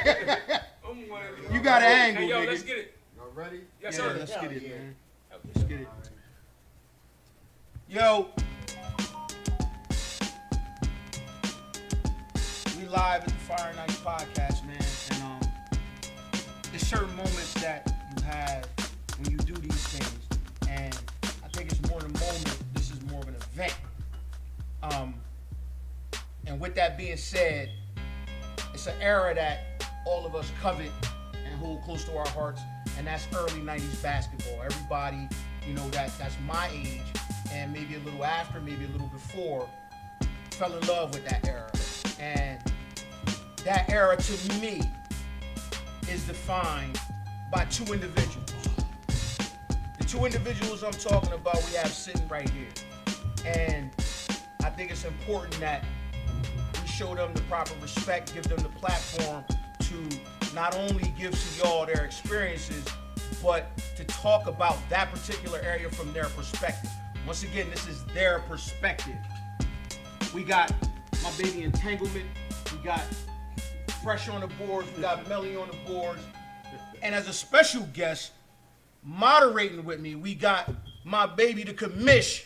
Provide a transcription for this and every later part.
You got an angle, hey, yo, nigga. let's get it. Y'all ready? Yes, Yeah, sir. let's get it, Yeah. man. Let's get it. Yo. We live at the Fire Nights podcast, man. And there's certain moments that you have when you do these things. And I think it's more than a moment. This is more of an event. And with that being said, it's an era that all of us covet and hold close to our hearts, and that's early 90s basketball. Everybody, you know, that's my age and maybe a little after, maybe a little before, fell in love with that era. And that era, to me, is defined by two individuals. The two individuals I'm talking about, we have sitting right here. And I think it's important that we show them the proper respect, give them the platform to not only give to y'all their experiences, but to talk about that particular area from their perspective. Once again, this is their perspective. We got my baby Entanglement, we got Fresh on the boards, we got Melly on the boards, and as a special guest, moderating with me, we got my baby the commish,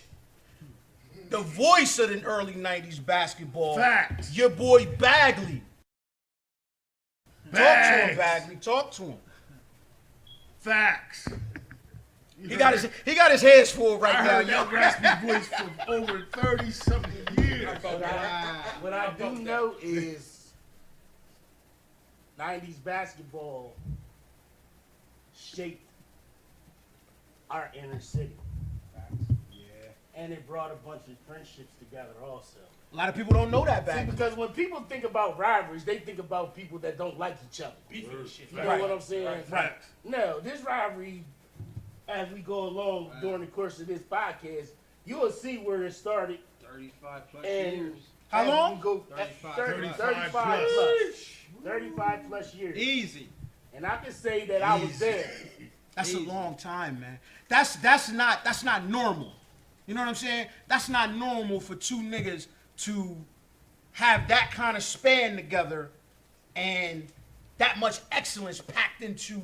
the voice of the early 90s basketball. Facts. Your boy Bagley. Talk to him, Bagley. Talk to him. Facts. He got his hands full right I now. heard that raspy voice for over 30-something years. What I do know is 90s basketball shaped our inner city. Yeah. And it brought a bunch of friendships together also. A lot of people don't know that, See, Bagley. because when people think about rivalries, they think about people that don't like each other. Beefing and shit. You know Right. what I'm saying? Facts. No, this rivalry, as we go along during the course of this podcast, you will see where it started. 35 plus And years. How as we long? go 35. 35 plus. plus. 35 plus years. Easy. And I can say that I was there. That's a long time, man. That's not normal. You know what I'm saying? That's not normal for two niggas to have that kind of span together and that much excellence packed into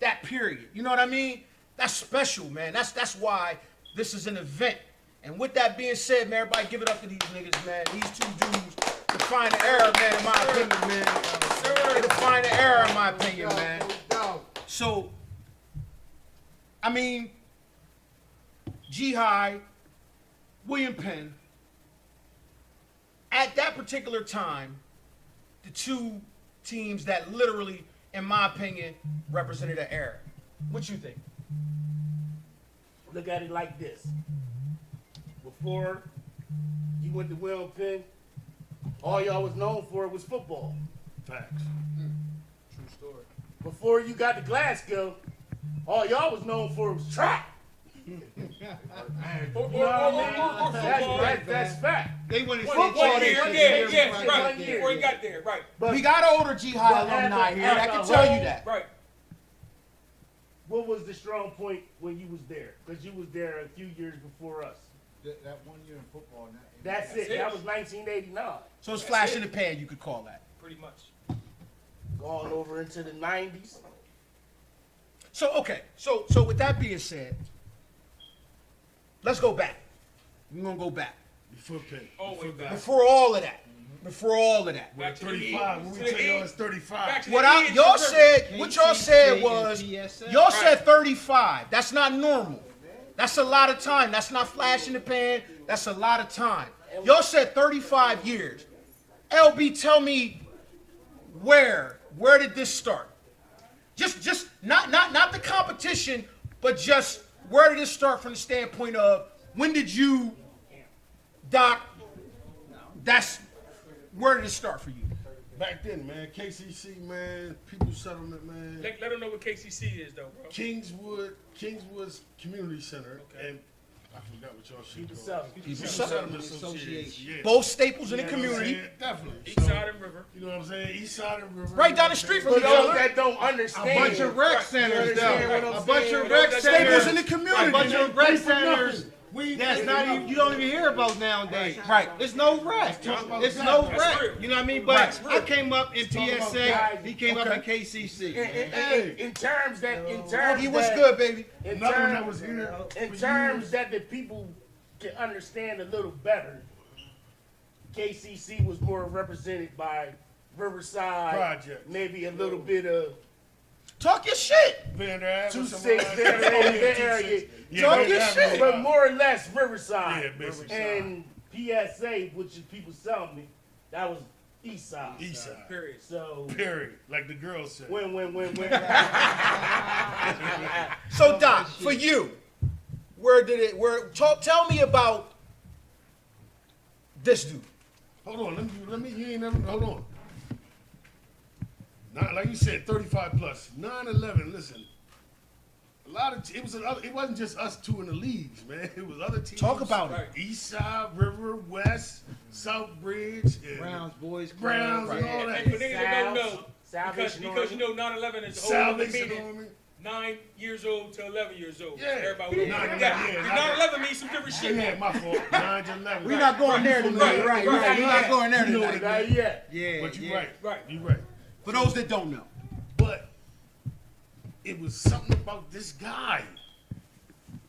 that period. You know what I mean? That's special, man. That's why this is an event. And with that being said, man, everybody give it up to these niggas, man. These two dudes define the era, man, in my opinion, man. They define the era, in my opinion, man. So, I mean, G-High, William Penn, at that particular time, the two teams that literally, in my opinion, represented an era. What you think? Look at it like this. Before you went to William Penn, all y'all was known for was football. Facts. True story. Before you got to Glasgow, all y'all was known for was track. That's fact. They went and One said, year, Right. Before he got there, right. But We got older G-High but alumni as a- here that as can a tell you whole- that. Right. what was the strong point when you was there? Because you was there a few years before us. That 1 year in football. That's it. That was 1989. So it's flash in the pan, you could call that. Pretty much. Going over into the 90s. So, okay. So with that being said, let's go back. We're going to go back. Before Penn. Always back. Before all of that. Before all of that. Back to the 35. When to we the tell y'all end. it's 35. Back to What the I, end, y'all to the said, what y'all said KCC was, and PSL. y'all said 35. That's not normal. That's a lot of time. That's not flash in the pan. That's a lot of time. Y'all said 35 years. LB, tell me where did this start? Just not the competition, but just where did it start from the standpoint of when did you, Doc, where did it start for you? Back then, man, KCC, man, People's Settlement, man. Let them know what KCC is, though, bro. Kingswood's Community Center, Okay. and I forgot what y'all shit People's called. Settlement. People's Settlement Settlement Association. Yeah. Both staples in the You know what I'm community. saying? Definitely. East side and river. You know what I'm saying? East side and River. Right down the street from For each those other. that don't A understand. bunch of rec Right. centers, You understand what though. I'm A bunch saying? of rec Staples centers. in the community. A bunch of rec centers. That's not even, you don't even hear about nowadays. Right. It's no rap. It's no rap. You know what I mean? But I came up in PSA. He came up in KCC. In terms that, He was good, baby. In Another one that terms, was here. in terms that the people can understand a little better, KCC was more represented by Riverside, Project. maybe a little bit of Talk your shit. Vander Ave. 2-6 there in the area. Talk your shit. But more or less Riverside. Yeah, basically. And PSA, which is people telling me, that was East Side. East side. Period. So Period. Like the girl said. win. So Doc, for you, tell me about this dude. Hold on. Let me. You ain't never. Hold on. Not like you said, 35 plus. 9/11. Listen. A lot of it wasn't just us two in the leagues, man. It was other teams. Talk about it. Right. East Side, River, West, South Bridge, and Browns, boys, Club. Browns, and all And that. for niggas that don't know, Salvation because you know 9/11 is the whole Salvation meaning. Army. 9 years old to 11 years old. Yeah. Everybody knows. Nine- Yeah. yeah, 9/11 means some different shit. Yeah, my fault. 9/11. We're not going there tonight. Right. We're not going there You know what tonight. it means. Yeah, But you're yeah. right. Right. You're right. For those that don't know. But it was something about this guy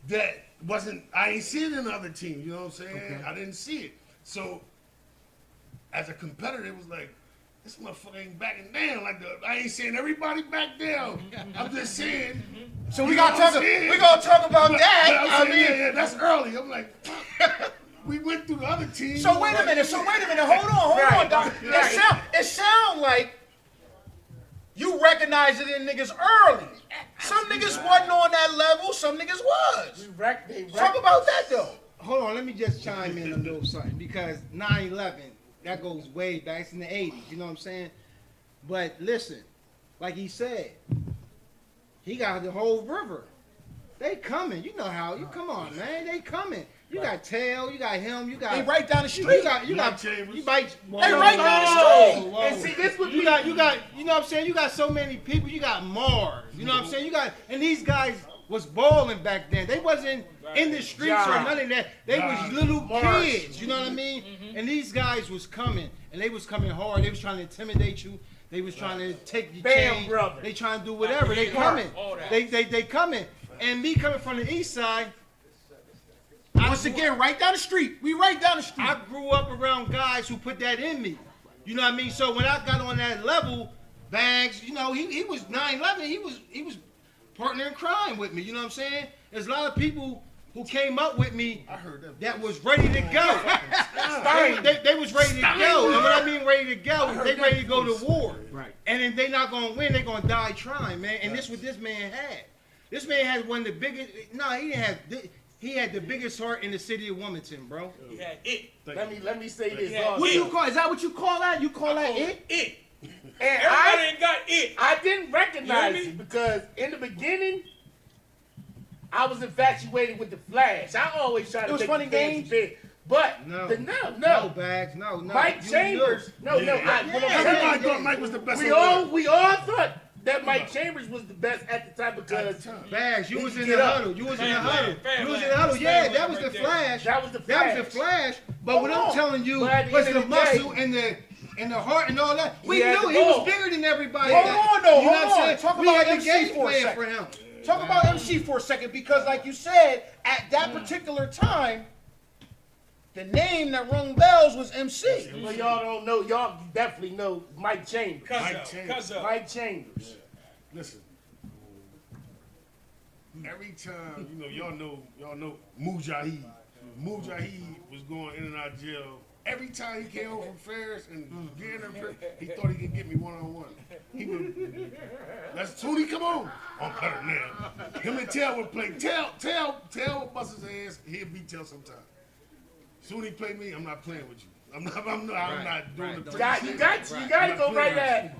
that wasn't. I ain't seen it in other teams. You know what I'm saying? Okay. I didn't see it. So as a competitor, it was like, this motherfucker ain't backing down. Like I ain't saying everybody back down. I'm just saying. So we You know gonna what I'm talk. saying? We gonna talk about But that. I'm I saying, mean, yeah, that's early. I'm like, we went through the other teams. so wait a minute. Hold on, Doc. Right. It sound like you recognize it in niggas early. Some niggas wasn't on that level. Some niggas was. Talk about that though. Hold on, let me just chime in a little something because 9/11, that goes way back. It's in the 80s, you know what I'm saying? But listen, like he said, he got the whole river. They coming. You know how. You come on, man. They coming. You got Tail, you got him, you got. They right down the You street. got Mike Chambers. you might. They right down the street. And see, this would You be got, you know what I'm saying? You got so many people. You got Mars. You know what I'm saying? You got, and these guys was balling back then. They wasn't in the streets or none of that. They was little Mars. kids. You know what I mean? And these guys was coming, and they was coming hard. They was trying to intimidate you. They was trying to take your Bam, chain. brother. They trying to do whatever. They coming. They coming. And me coming from the east side. Once again, right down the street. We right down the street. I grew up around guys who put that in me. You know what I mean? So when I got on that level, Bags, you know, he was 9/11. He was partner in crime with me. You know what I'm saying? There's a lot of people who came up with me I heard that. that was ready to go. They was ready to go. And when I mean ready to go, they ready to go to war. Right. And if they not gonna win, they gonna die trying, man. And this what this man had. This man had one of the biggest. No, he didn't have. He had the biggest heart in the city of Wilmington, bro. He had it. Let me say this. Yeah. also. What do you call? Is that what you call that? You call that it? It. And Everybody ain't got it. I didn't recognize You hear me? it because in the beginning, I was infatuated with the Flash. I always tried to It was make funny the fancy games? bit. But No. no. Bags, no. Mike You Chambers. knew. No. Yeah. What I'm saying Everybody is, thought Mike was the best. we on all earth. thought that Mike Chambers was the best at the time At because the time. Bags, you He was can in get the up. huddle. You was in the Fan huddle. fan You was in fan. the huddle. Fan Yeah, fan that was the right there. Flash. that was the That was Flash. the Flash. But what I'm telling you But at the was end the of the day- muscle and the heart and all that. We had knew the he was ball. bigger than everybody. Hold That- on, though. you know Hold what I'm on. saying? Talk We about had the MC game for a plan second. for him. Talk about MC for a second, because like you said, at that particular time, the name that rung bells was MC. But y'all don't know. Y'all definitely know Mike Chambers. Cuz of. Mike Chambers. Listen. Every time, y'all know Mujahid. Mujahid was going in and out of jail. Every time he came home from Ferris and getting her, he thought he could get me one-on-one. He would, that's Tootie, come on. I'm better now. Him and Tail would play. Tail would bust his ass. He'd beat Tail sometime. Soon he play me, I'm not playing with you. I'm not doing the You got to go right at.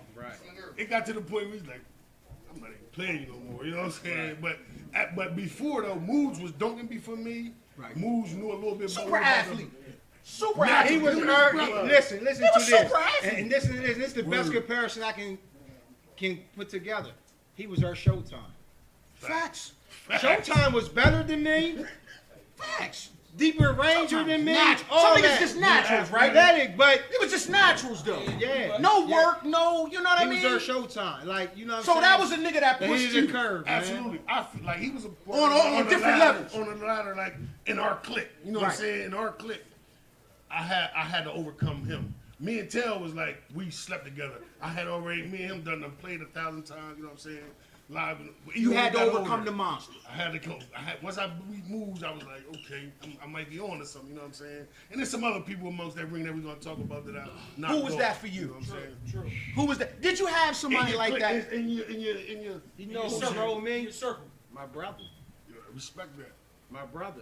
It got to the point where he's like, I'm not even playing you no more. You know what I'm saying? But before though, Moods was dunking before me. Right. Moods knew a little bit more Super about athlete. Super Nah, athlete. He was brother. listen He to was this. super athlete. And this is the best comparison I can put together. He was our Showtime. Facts. Showtime was better than me. Facts. deeper ranger than me. Natural. All Some niggas that. just naturals, right? Athletic, but It was just naturals though. yeah. No yeah. work, no, you know what I He mean? was their showtime. Like, you know what I'm So saying? that was a nigga that They pushed needed you. a curve, man. Absolutely. I feel like he was a On the different ladder, levels. on the ladder, like in our clique. You know what I'm Right. saying? In our clique, I had to overcome him. Me and Tell was like we slept together. I had already me and him done played 1,000 times. You know what I'm saying? Live. You had to got overcome older, the monster. I had to go. Once I moved, I was like, okay, I might be on to something. You know what I'm saying? And there's some other people amongst that ring that we're gonna talk about that I not. Who was that for you? You know what I'm saying? Who was that? Did you have somebody like clique, that? In your You know who Circle. controlled me? Your circle. My brother. respect that. My brother.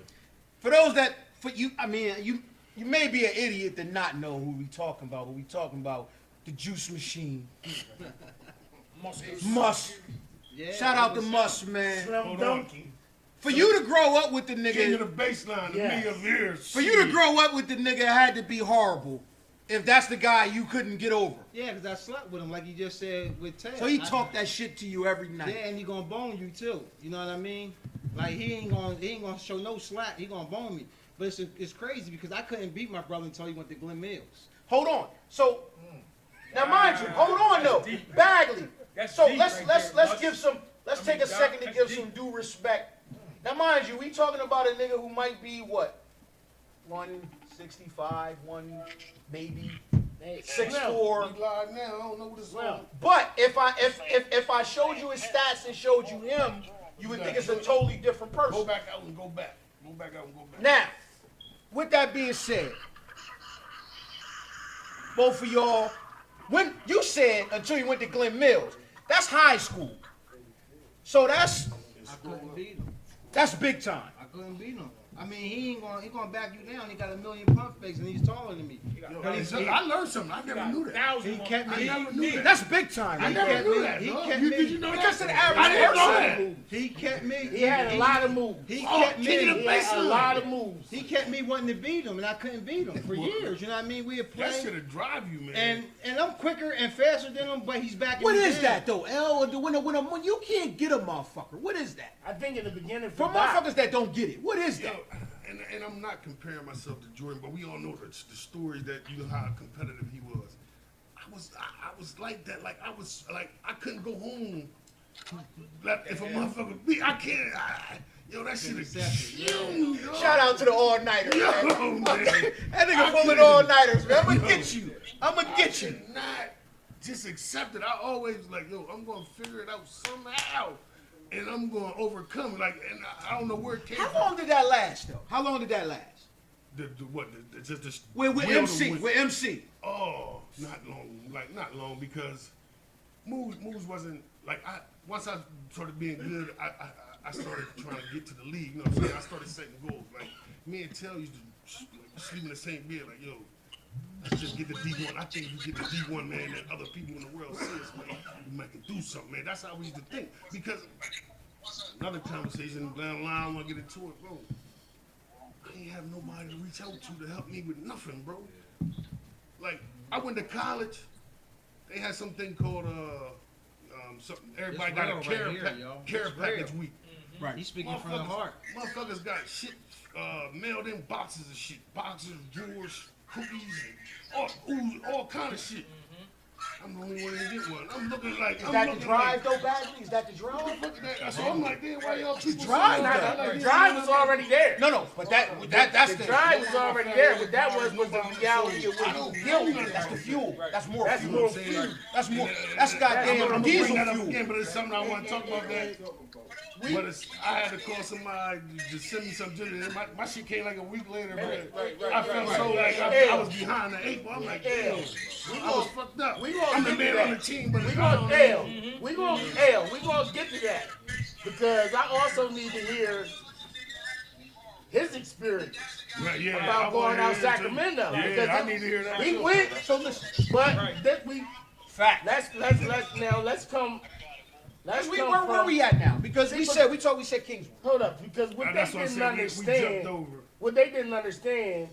For those that, for you, I mean, you may be an idiot to not know who we talking about, but we talking about the Juice Machine. Muss. Yeah. Shout out to Muss, man. Slim Donkey. For you to grow up with the King of nigga, the baseline, the Yes. me of years. for you to grow up with the nigga had to be horrible. If that's the guy you couldn't get over. Yeah, because I slept with him, like you just said with Ted. So he talked that shit to you every Yeah, night. and he gonna bone you too. You know what I mean? Like he ain't gonna show no slack. He gonna bone me. But it's crazy because I couldn't beat my brother until he went to Glen Mills. Hold on. So now mind you, hold on though. That's deep. Bagley. That's So deep let's right let's there, let's Russ. give some let's take a second to that's give deep. some due respect. Now mind you, we talking about a nigga who might be what? 165, one maybe Hey, 6'4". He live now. I don't know what it's Well, on. But if I showed you his stats and showed you him, you would think it's a totally different Go person. back out and go back. Go back out and go back. Now, with that being said, both of y'all, when you said until you went to Glen Mills, that's high school. So that's I couldn't beat him. big time. I couldn't beat him. I mean, he gonna back you down. He got a million pump fakes and he's taller than me. But I learned something. I never knew that. he kept me. I never knew that. That's big time. I Right never there. knew that. He dog. kept You, me. did you know Because that? to the average I didn't know person, that. He kept me. he had a lot of moves. He Oh, kept king of me. the He had a baseline. lot of moves. He kept me wanting to beat him, and I couldn't beat him for years. You know what I mean? We had That played, should have drive you, man. and I'm quicker and faster than him, but he's back. What is that though, L? When you can't get a motherfucker, what is that? I think in the beginning For for Doc, motherfuckers that don't get it, what is Yo, that? and I'm not comparing myself to Jordan, but we all know the stories that you know how competitive he was. I was like that. Like I couldn't go home. Like if a motherfucker beat, I can't. Yo, that shit is huge. Yo. Shout out to the all-nighters, Yo, man. man. That nigga I full of couldn't- all-nighters, man. I'm Yo. gonna get you. I'm gonna get you. Not just accept it. I always like, yo, I'm gonna figure it out somehow, and I'm gonna overcome it. Like, and I don't know where it came How from. long did that last, though? How long did that last? Just this. With will to MC, win. with MC. Oh, not long. Like not long because moves wasn't like once I started being good, I started trying to get to the league. You know what I'm saying? I started setting goals. Like me and Tell used to sleep in the same bed. Like yo, let's just get the D1. I think if you get the D1, man, that other people in the world see us, man, we might can do something, man. That's how we used to think. Because another conversation down the line, I want to get into it, bro. I ain't have nobody to reach out to help me with nothing, bro. Like I went to college, they had something called something. Everybody It's got real a care right here, yo. care It's package real. week. Right. He's speaking from the heart. Motherfuckers got shit mailed in boxes of shit, boxes, drawers, cookies, and all kind of shit. I'm the only one that get one. I'm looking like. Is that the drive, though, Bagley? Is that the drive? So I'm like, damn, why y'all people drive, so though. like, the drive was already there. No, but that's The drive was already there, but that was the reality of I what don't he feel was that. That's the fuel. That's more That's fuel. more saying? fuel. That's more. That's goddamn I'm diesel bring that up fuel. again, but it's something I want to talk about that. But I had to call somebody to send me some ginger. My shit came like a week later, man. I felt so like I was behind the 8 ball. I'm like, damn, I was fucked up. We gonna I'm the get to man that. on the team, but We I gonna don't L. know. We gonna get to that because I also need to hear his experience Right, yeah, I about wanna going out hear it too. Sacramento. Yeah, because I need to hear that He too. went, so listen, but that we Fact. let's come. Let's Where come were from, we at now? Because we said Kingswood. Hold up, because what That's they what I didn't said. We jumped understand, over what they didn't understand,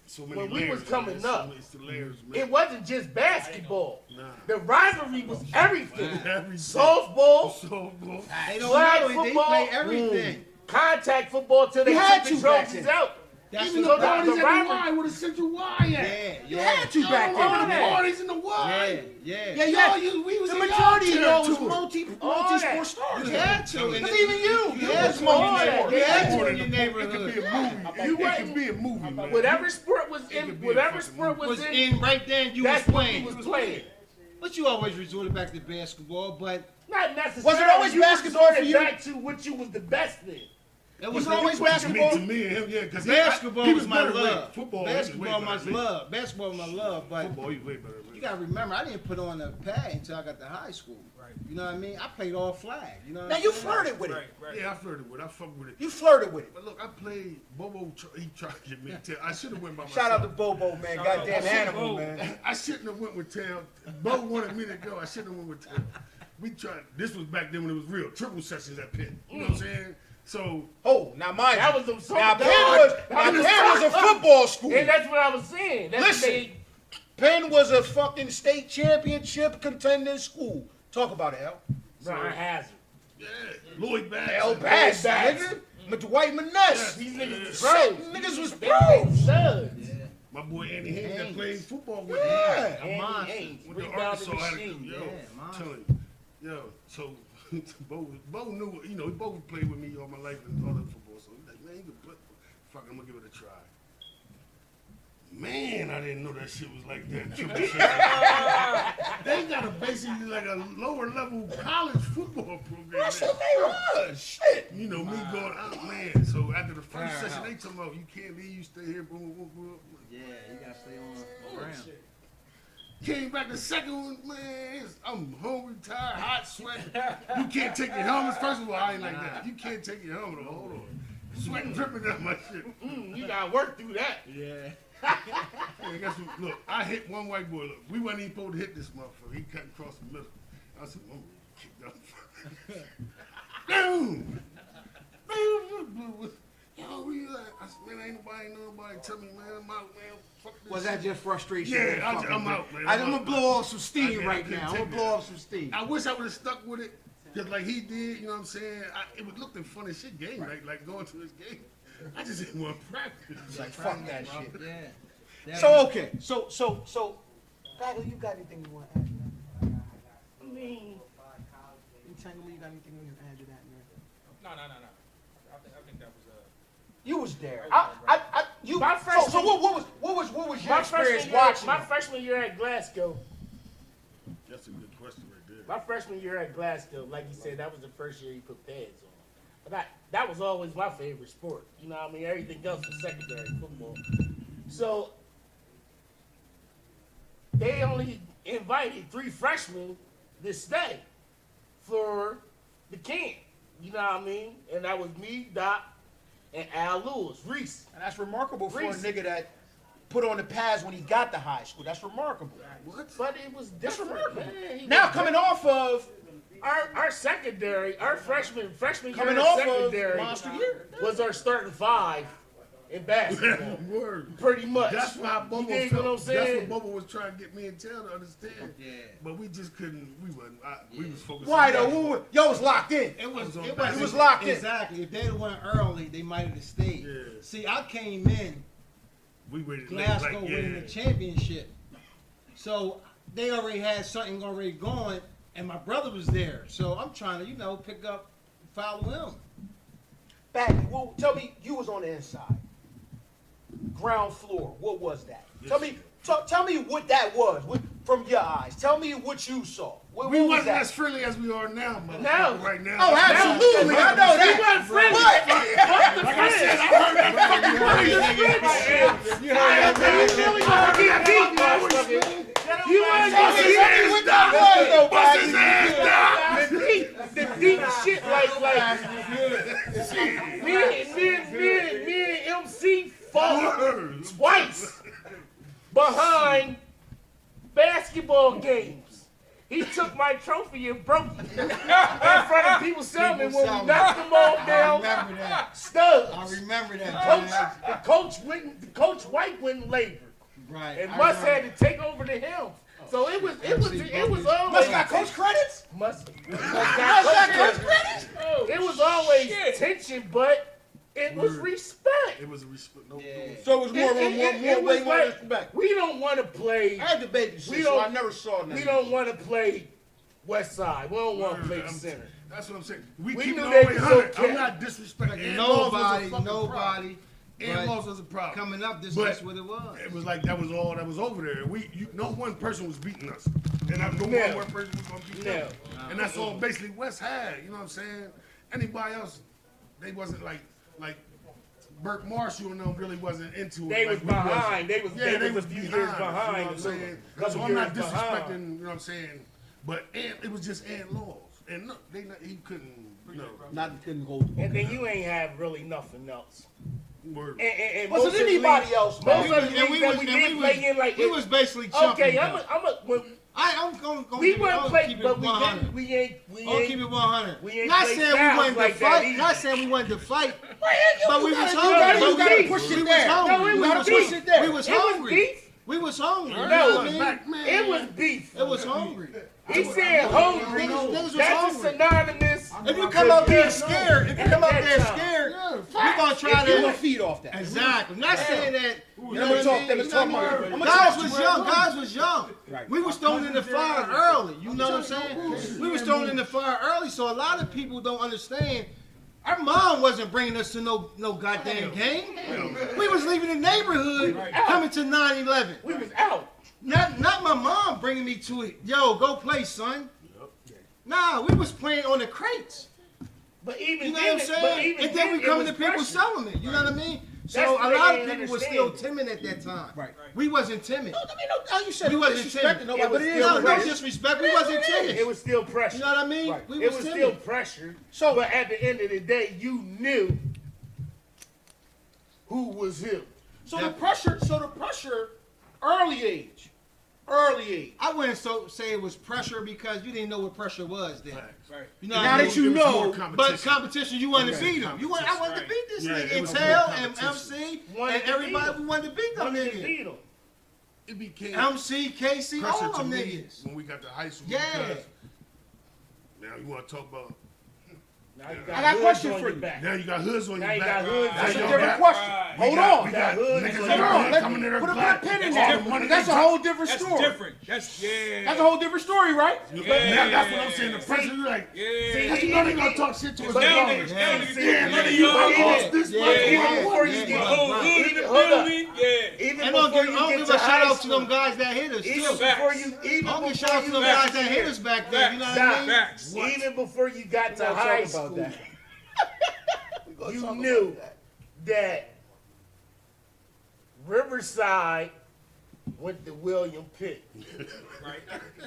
so many when we layers. was coming man. So up, many layers, man. it wasn't just basketball. Nah. The rivalry was everything. Everything. Softball, So, bro. They don't flag know it. They football, play everything. contact football till they You had took the to back trophies then. out. That's Even the what parties at the rivalry- Y, where the central Y at. Yeah, You yeah. had to back All then. the that. parties in the Y. Yeah. Yeah, you Y'all, had, we was the in majority of y'all y'all was territory. multi-sport that. stars. You had to. And Because even you had was to. multi-sport. You had More to than in your a- neighborhood. It could be a movie. You It could be a movie, man. Whatever sport was It in, could be a whatever fucking sport was was in, in right then, you was that's what he playing. was playing. But you always resorted back to basketball, but Not necessarily. Was it always you basketball for resorted you? back to what you was the best in. it Was was it always you- basketball? To me and him, yeah, because Basketball he was my better love. weight. Football, Basketball was my love. Basketball was my love, but Football, he's way better. you gotta remember, I didn't put on the pad until I got to high school. Right. You know what I mean? I played all flag. You know what Now I'm you saying? flirted with it. Right. Yeah, I flirted with it. I fucked with it. You flirted with it. But look, I played Bobo. He tried to get me. I should have went by myself. Shout out to Bobo, man. Shout out Goddamn to animal, Bobo. man. I shouldn't have went with Tam. Bo wanted me to go. I shouldn't have went with Tam. We tried. This was back then when it was real. Triple sessions at Pitt. You know what I'm saying? So Oh, now mind That you. was some Now something. Penn was a football school. And that's what I was saying. That's Listen. what they, Penn was a fucking state championship contending school. Talk about it, L. Brian Hazard. yeah, Lloyd Bass. L. Bass, Bass. nigga. Dwight Maness. These niggas was Shit, pros. niggas was They pros. was studs. My boy Andy Haynes that Haynes. played football with me. Yeah. Andy monster. Haynes, With the rebounding Arkansas had a machine. yo, Yeah, I'm monster. telling you, yo. So Bo knew, you know, he both played with me all my life and all that football. So he's like, man, you can play. Fuck, I'm gonna give it a try. Man, I didn't know that shit was like that. They got a basically like a lower level college football program. That's there. what they was. Shit. You know, me going out, man. So after the first session, they talking about you can't leave, you stay here, boom, boom, boom. Yeah, you gotta stay on the ground. Came back the second one, man. I'm hungry, tired, hot, sweating. You can't take your helmets. First of all, I ain't like that. You can't take your helmet off. Hold on. Sweating dripping down my shit. You gotta work through that. Yeah. Hey, guess what? Look, I hit one white boy. Look, we wasn't even supposed to hit this motherfucker. He cut across the middle. I said, I'm gonna kick that Boom! Yo, we like, I said, man, ain't nobody tell me, man, I'm out, man. Fuck this Was shit. that just frustration? Yeah, man? Fuck I'm it, out, man. I'm I'm gonna out. blow off some steam I right couldn't now. I'm take gonna blow that. off some steam. I wish I would have stuck with it, just like he did. You know what I'm saying? It would look the fun as shit game, like going to his game. I just didn't want to practice. Like fuck that shit. Yeah. So okay, so Bagley, you got anything you want to add to that? I mean, Entanglement, you got anything you want to add to that, man? No. I think that was You was there. My freshman- So what was your my experience freshman, watching? my freshman year at Glasgow, That's a good question right there. my freshman year at Glasgow, like you said, that was the first year he put pads on. But that was always my favorite sport. You know what I mean? Everything else was secondary football. So they only invited 3 freshmen to stay for the camp. You know what I mean? And that was me, Doc, and Al Lewis, Reese. And that's remarkable for a Reese. nigga that put on the pads when he got to high school. That's remarkable. But it was different. remarkable. Man. He Now was coming off of our secondary, our freshman coming year off secondary of monster year. was our starting 5 in basketball. Word. Pretty much. That's how Bobo You dig felt. what I'm That's saying? what Bobo was trying to get me and Taylor to understand. Yeah. But we just couldn't. We wasn't. We was focused. Why on though? basketball. Y'all was locked in. It was on It basketball. It was locked in. Exactly. If they'd went early, they might have stayed. Yeah. See, I came in We waited Glasgow like, winning the championship, so they already had something already going, and my brother was there. So I'm trying to, pick up, follow him. Bagley, well, tell me, you was on the inside. Ground floor. What was that? Tell me what that was from your eyes. Tell me what you saw. What We was wasn't that? as friendly as we are now, motherfucker. No. Right now. Oh, absolutely. I know We that. weren't friendly. What? Like I said, I heard that You weren't Tell me what that was, though, Bagley. the deep shit like me and MC fought twice behind basketball games. He took my trophy and broke it in front of people selling when we knocked them all I down. remember that. Studs. I remember that. The coach White went and labored, Right. and I Muss remember. had to take over the helm. So it was Must always got coach credits? Muss Must got coach credits? It was always always Shit. tension, but it was Word. respect. It was a respect. No, Yeah. So it was more, It way was more like, respect. we don't want to play. I had to babysit, We so don't- I never saw nothing. We don't want to play West Side. We don't want to Word. play the center. That's what I'm saying. We We keep knew it they all was 100. okay. I'm not disrespecting. And Nobody. And but laws was a problem. Coming up, But that's what it was. It was like that was all that was over there. No one person was beating us, and I know No. one person was gonna beat No. them. And that's all basically West had. You know what I'm saying? Anybody else, they wasn't like Burke Marshall and them really wasn't into it. They like was we behind. They was was a few years You know behind. what I'm saying? Couple So I'm not years disrespecting. behind. You know what I'm saying? But it was just Ant Laws, and no, he couldn't. No, Not couldn't hold. And then you ain't have really nothing else. word. And Wasn't most of the anybody leagues- else, Most man. of the leagues that we did play in, like we was basically jumping. okay, though. I'm going we to weren't play, keep it but we 100. didn't. We ain't. I'll keep it 100. we ain't Not play saying we styles wanted like to that fight. either. Not saying we wanted to fight. You But we was gotta- hungry. You gotta We push was it there. hungry. No, it We was was beef. hungry. We was It was hungry. beef. We was hungry. No, You know what I mean? Back, man. It was beef. It was hungry. He said hungry. Niggas was That's hungry. synonymous. If you come out there scared, At that time. you're gonna try You will to. feed off that. Exactly. Not saying that. You know Let me what I talk- mean? let me You talk know what I about mean? it. I'ma Guys talk was to young. you. Guys was young. We was thrown in the fire early. You know what I'm saying? We was thrown in the fire early, so a lot of people don't understand. Our mom wasn't bringing us to no goddamn game. We was leaving the neighborhood, coming to 9/11. We was out. Not my mom bringing me to it. Yo, go play, son. Nah, we was playing on the crates. But even You know then, what I'm but saying? even And then we it coming was to people pressure. selling it. You know what I mean? That's So what a they lot of ain't people were still understand. timid at that time. Right. We wasn't timid. No, I mean, no, you said We no wasn't disrespecting timid. nobody, It but was it is still what No, it no is. disrespect. We wasn't timid. It was still pressure. You know what I mean? Right. We It was was timid. still pressure. So- but at the end of the day, you knew who was who. So the pressure, early age. I wouldn't say it was pressure because you didn't know what pressure was then. Right. You know Now what I that mean? you It was know, more But competition, you wanted to Okay, beat them. I wanted to beat this Yeah, nigga. it And was Tail more and competition. MC Wanted and to beat everybody, them. we wanted to beat them Wanted to niggas. beat 'em. It became MC, KC, pressure all to them me niggas. when we got to high school. Yeah. because Now you want to talk about? Now you I got a hoods question on for your you. back. Now you got hoods on Now your you back. got hoods. That's a Now y'all different got- question. Right. Hold we on. got hoods niggas on that your got back. coming in there Put a black. pin in All the that. money That's they a got. whole different That's story. different. That's yeah. That's a whole different story, right? Now that's what I'm saying. The pressure, you like, Yeah. you know they gonna talk shit to us. Now Now niggas, now niggas, Yeah, none of nigga, you y'all lost lost. this Yeah, much. yeah, Even before you yeah, get The whole hood in the Hold up. building. Yeah. even And before you I'll get give to a shout high out to school, them guys that hit us even too. before you, even I'll give before shout out to you them got guys that hit us back then. You know what I Facts. mean? Facts. even before you got to gonna high talk about school, that. you knew that Riverside went to William Pitt. Right.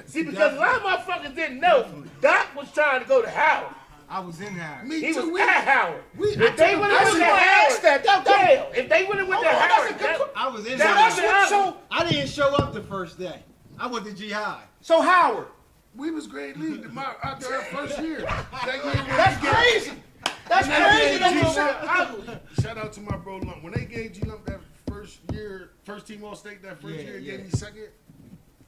See, because a lot of motherfuckers didn't know, Doc was trying to go to Howard. I was in there. Me He was too. at Howard. We- If they would have That's went to why I asked Howard, that. yeah, if they would have went to Hold on, that's a Howard, good that- I was in That's there. what- So I didn't show up the first day. I went to G High. so Howard. We was grade league after our first year. That year when That's we got- crazy. That's And then crazy. they That you gave said. Shout out to my bro Lump. When they gave G Lump that first year, first team all state that first year, gave me second.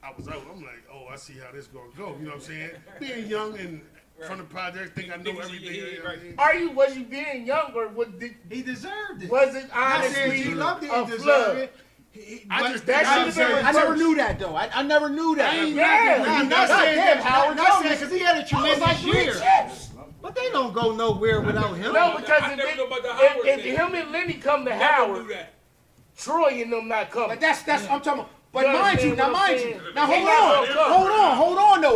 I was out. I'm like, oh, I see how this gonna go. You know what I'm saying? Being young and from the project, think I know Niggas, everything. yeah, you know what I mean? was you being young or He deserved it. was it I said honestly G Love a didn't deserve flood? it. I just that think I should've been deserve I it never first. knew that though. I never knew that. Yeah, Nah, not God saying damn, that, Howard. not saying because he had a I was tremendous like three year. chips. But they don't go nowhere without him. No, because I never if, know about the Howard if thing. him and Lenny come to Never Howard, knew that. Troy and them not coming. But that's I'm talking about. But You mind you, understand now what I'm mind saying? you. Now They hold not on. gonna come.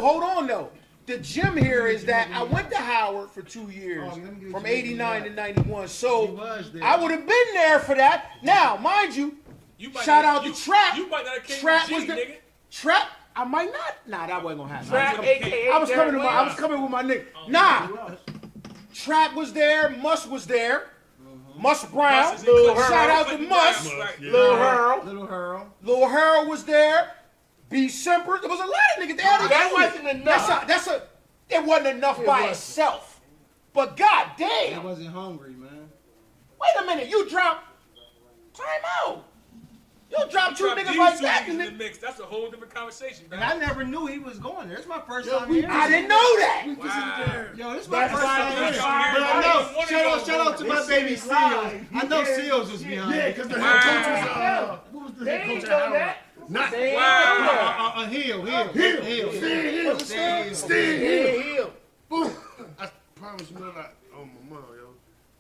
Hold on though. The gym here is that I went to Howard for 2 years, Oh, let me get from you- 89 to 91. So He was there. I would have been there for that. Now, mind you, You might shout not- out to you- Trap. You might not have came Trap to was G, the nigga. Trap. I might not. Nah, that wasn't gonna happen. Trap, aka I was coming Derek I was coming with my nigga. Nah, Trap was there. Muss was there. Muss Brown. Muss is in Cliff. Shout out to Cliff Muss. Brown, right. Yeah. Lil Hurl. Little Hurl. Lil Harold was there. B. Semper. There was a lot of niggas. They had a That unit. wasn't enough. It wasn't enough It by wasn't. itself. But god He damn. wasn't hungry, man. Wait a minute. You dropped. Time out. You don't drop two Drop niggas these like two that. niggas in the And mix. That's a whole different conversation. And I never knew he was going there. It's my first Yo, time we- here. I didn't know that. We just in there. Yo, this is my first why time that's here. why But I everybody know. wanna Shout out to my This baby shit is Seals. live. I know Seals was behind Yeah, it. because the Wow. head coach was what was the They head ain't coach know at Howard? that. Not They ain't Wow. know that. Hill. Stan Hill. Stan Hill. Stan Hill. Hill. Boom. I promise you, like, oh my mom, yo.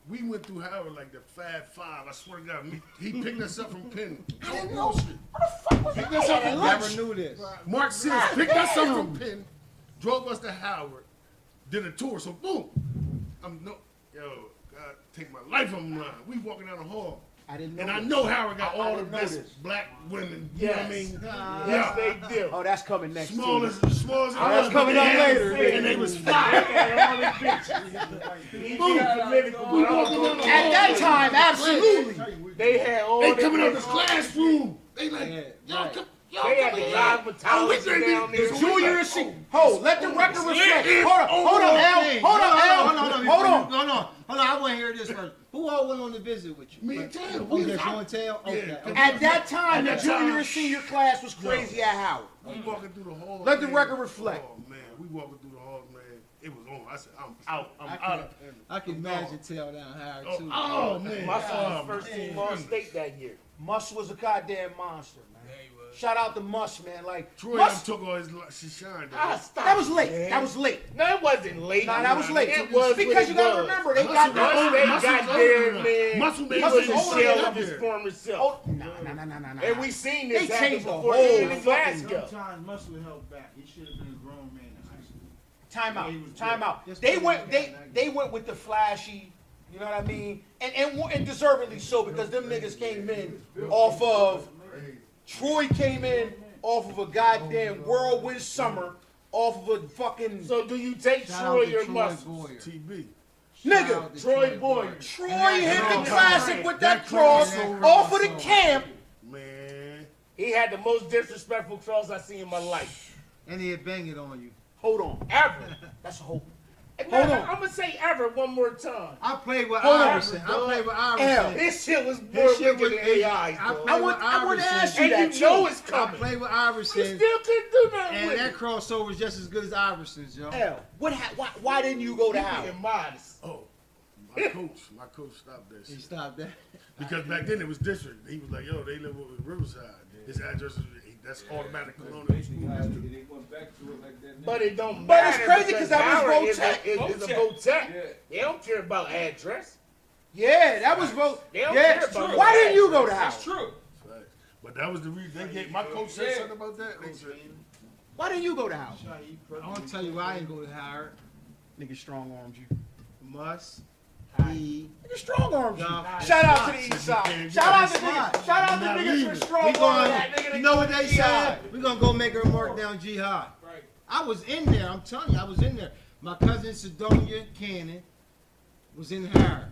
We went through Howard like the Fab Five. I swear to God, he picked us up from Penn. I didn't know shit. Picked us up from Never lunch. knew this. Mark Sims picked us up from Penn, drove us to Howard, did a tour. So boom, yo, God, take my life on the line. We walking down the hall. I didn't know And I this. know Howard got I all the didn't know best this. black women. You Yes. know what I mean? Yes, they do. Oh, that's coming next. Small too. as small as it that's was, coming but up they had- later. And they was They fly. had all the bitches. Boom. We walking down the At hall. that time, absolutely. They had all They the coming out bitches. this classroom. They like, Yeah, yo, right. y'all They had coming the in. guys Oh, metallics we down there. The junior and senior. Let the record reflect. Yeah. Hold on, hold on, Al. Hey, Hold on, Al. Hold on. Hold on. Hold on. I want to hear this first. Who all went on the visit with you? Me and Taylor. Oh, that's you and Tail? Okay. Yeah. okay. At that time, the At that junior time- and senior class was crazy at Howard. We walking through the halls. Let the man. record reflect. Oh man, we walking through the halls, man. It was on. I said, I'm out. I'm I out. can imagine Tail down Howard Oh, too. oh man. My son Oh, was first man. team all state that year. Muss was a goddamn monster, man. Yeah, he was. Shout out to Muss, man. Like, Troy Muss, took all his she shined. Ah, stop. that was late. man. That was late. No, it wasn't late. Nah, that was late. It was because what you it gotta was. remember, they Muscle got got the Once they Muscle's got older there, now. man, Muscle he made was his a older shell than of his there. former self. Oh, nah. And we seen this They happen changed the before whole even in fucking- Glasgow. Sometimes Muscle held back. He should have been a grown man in high school. Time out. He was Time good. out. Just They put went. him They down, they went with the flashy. You know what I mean? And deservedly so because them niggas came in off of. Troy came in off of a goddamn whirlwind summer, off of a fucking So do you take Shout Troy out to or Troy Muscle? Boyer. TB. nigga. Shout out to Troy Boyer. Troy And hit that the cross- classic with that that cross crossover off of the also. camp. Man. He had the most disrespectful cross I've seen in my life. And he'd bang it on you. Hold on. Ever. That's a hope. And Hold now, on. I'm going to say ever one more time. I played with Hold on, Iverson. I dog. played with L. Iverson. This shit was His more shit wicked was- than AI. I dog. played I want to ask you And that you know too. it's I coming. played with You Iverson. still couldn't do nothing And with that it. crossover is just as good as Iverson's, yo. L. Why didn't you go to You Howard? being modest. Oh. My coach stopped that He shit. stopped that. Because back then it was district. He was like, yo, they live over in Riverside. His address is that's automatic colonial school district. They went back to it like that. But it don't But matter. it's crazy 'cause that was Howard is Votech. a Votech. They don't care about address. Yeah, that was vote. They don't Yeah. care about Why your didn't you go to That's Howard? true. Right. But that was the reason they gave my coach said something about that. They said, Why didn't you go to Howard? I want to tell you why I didn't go to Howard. Nigga strong armed you. Must he? Nigga strong armed you. No. Shout out to the east side. Shout out to It's not. niggas. Shout out to Not niggas leaving. for strong We arming going, that nigga. you know what they Jihad. said? We gonna go make her mark down jihad. Right. I was in there. I'm telling you, I was in there. My cousin Sidonia Cannon was in Howard.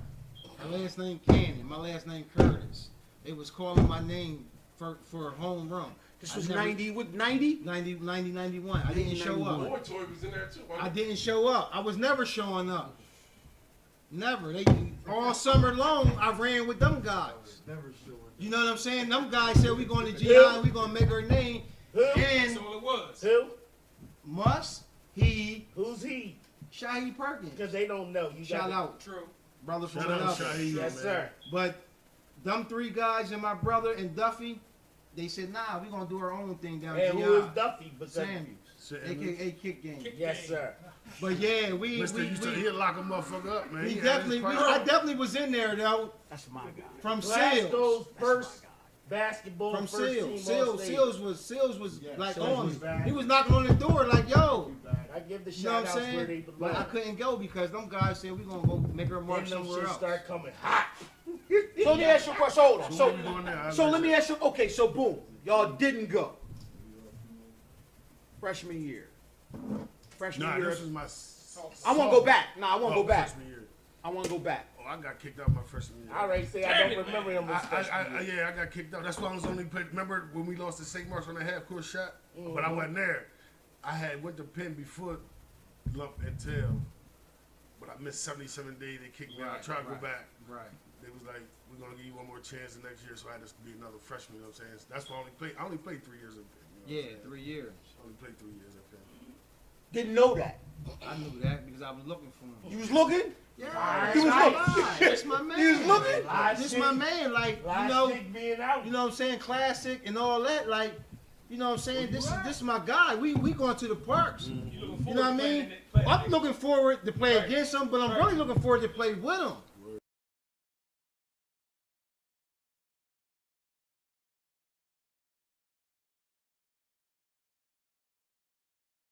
My last name Cannon. My last name Curtis. They was calling my name for home run. This I was never- 90 with 90. 91. I didn't show up. Boy, Toy was in there too. I didn't show up. I was never showing up. Never. They all summer long. I ran with them guys. Never showing. You know what I'm saying? Them guys said we going to GI. We gonna make her name. Who? That's And all it was. Who? Must he Who's he? Shahi Perkins? Because they don't know. You Shout got out, True. brother from shout out another. Shaheed, Yes, man. sir. But them three guys and my brother and Duffy, they said, nah, we gonna do our own thing down And GI. who is Duffy? But Samuels, Samuels. aka Kick Game. Yes, sir. But yeah, Mister used to he'd lock a motherfucker up, man. we He had definitely, his I private- definitely was in there though. That's my guy. From Glasgow's Seals. first basketball From first team Seals. all-state. Seals was Yeah, like Seals on was me. bad. He was knocking on the door like, yo. I give the You know what shout I'm outs where they saying? But I belong. couldn't go because them guys said we gonna go make her mark Then them somewhere shit else. start coming hot. So let me ask you a question. Hold on. So So, what we doing now? so let me ask you. Okay, so boom, y'all didn't go. Freshman year. Freshman Nah, year. this was my. I want to go back. Nah, I want to Oh, go back. freshman year. I want to go back. Oh, I got kicked out my freshman year. I already say I Damn don't it, remember him as freshman year. Yeah, I got kicked out. That's why I was only played. Remember when we lost to St. Mark's on the half court shot? But I wasn't there. I had went to Penn before Lump and Tail. but I missed 77 days. They kicked me out. I Right, tried to go right. back. Right. They was like, we're gonna give you one more chance the next year, so I had to be another freshman. You know what I'm saying? That's why I only played 3 years up there. You know what I'm Yeah, saying? 3 years. I only played 3 years up there. Didn't know that. I knew that because I was looking for him. You was looking? Yeah, You was looking. that's my man. You was looking? This my man, like Last you know, chick being out. you know what I'm saying, classic and all that. Like, you know what I'm saying. This is my guy. We going to the parks. You looking You forward know what I to playing mean? in it- I'm looking forward to play against him, but I'm really looking forward to play with him.